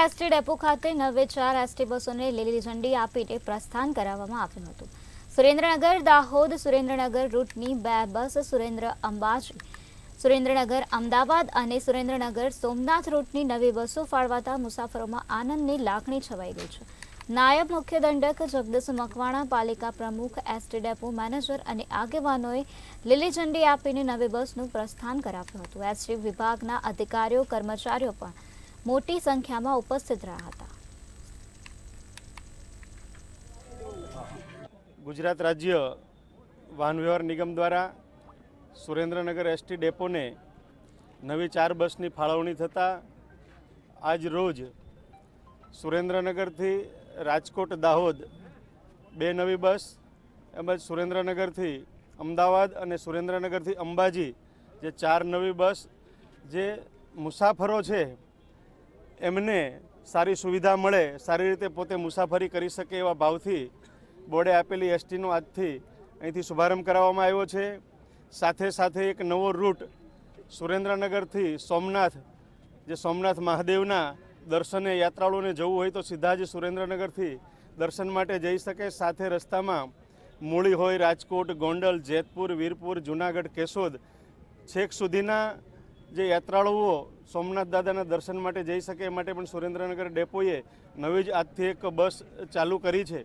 ST depot ખાતે નવે 4 ST બસોને લીલી ઝંડી આપીને પ્રસ્થાન કરાવવામાં આવ્યું હતું। સુરેન્દ્રનગર દાહોદ સુરેન્દ્રનગર રૂટની 2 બસ સુરેન્દ્ર અંબાજી સુરેન્દ્રનગર અમદાવાદ અને સુરેન્દ્રનગર સોમનાથ રૂટની નવી બસો ફાળવાતા મુસાફરોમાં આનંદની લાગણી છવાઈ ગઈ છે। નાયબ મુખ્ય દંડક જગદીશ મકવાણા, પાલિકા પ્રમુખ, એસટી ડેપો મેનેજર અને આગેવાનોએ લીલી ઝંડી આપીને નવી બસનું પ્રસ્થાન કરાવ્યું હતું। એસટી વિભાગના અધિકારીઓ, કર્મચારીઓ પણ મોટી સંખ્યામાં ઉપસ્થિત રહ્યા હતા। ગુજરાત રાજ્ય વાહન વ્યવહાર નિગમ દ્વારા સુરેન્દ્રનગર એસટી ડેપોને નવી 4 બસની ફાળવણી થતાં આજ રોજ સુરેન્દ્રનગરથી રાજકોટ દાહોદ 2 નવી બસ, એમજ સુરેન્દ્રનગરથી અમદાવાદ અને સુરેન્દ્રનગરથી અંબાજી જે 4 નવી બસ, જે મુસાફરો છે એમને સારી સુવિધા મળે, સારી રીતે પોતે મુસાફરી કરી શકે એવા ભાવથી બોર્ડે આપેલી એસટીનો આજથી અહીંથી શુભારંભ કરાવવામાં આવ્યો છે। સાથે સાથે એક નવો રૂટ સુરેન્દ્રનગરથી સોમનાથ, જે સોમનાથ મહાદેવના દર્શને યાત્રાળુઓને જવું હોય તો સીધા જ સુરેન્દ્રનગરથી દર્શન માટે જઈ શકે। સાથે રસ્તામાં મૂળી હોય, રાજકોટ, ગોંડલ, જેતપુર, વીરપુર, જૂનાગઢ, કેશોદ છેક સુધીના જે યાત્રાળુઓ સોમનાથ દાદાના દર્શન માટે જઈ શકે એ માટે પણ સુરેન્દ્રનગર ડેપોએ નવી જ આજથી એક બસ ચાલુ કરી છે।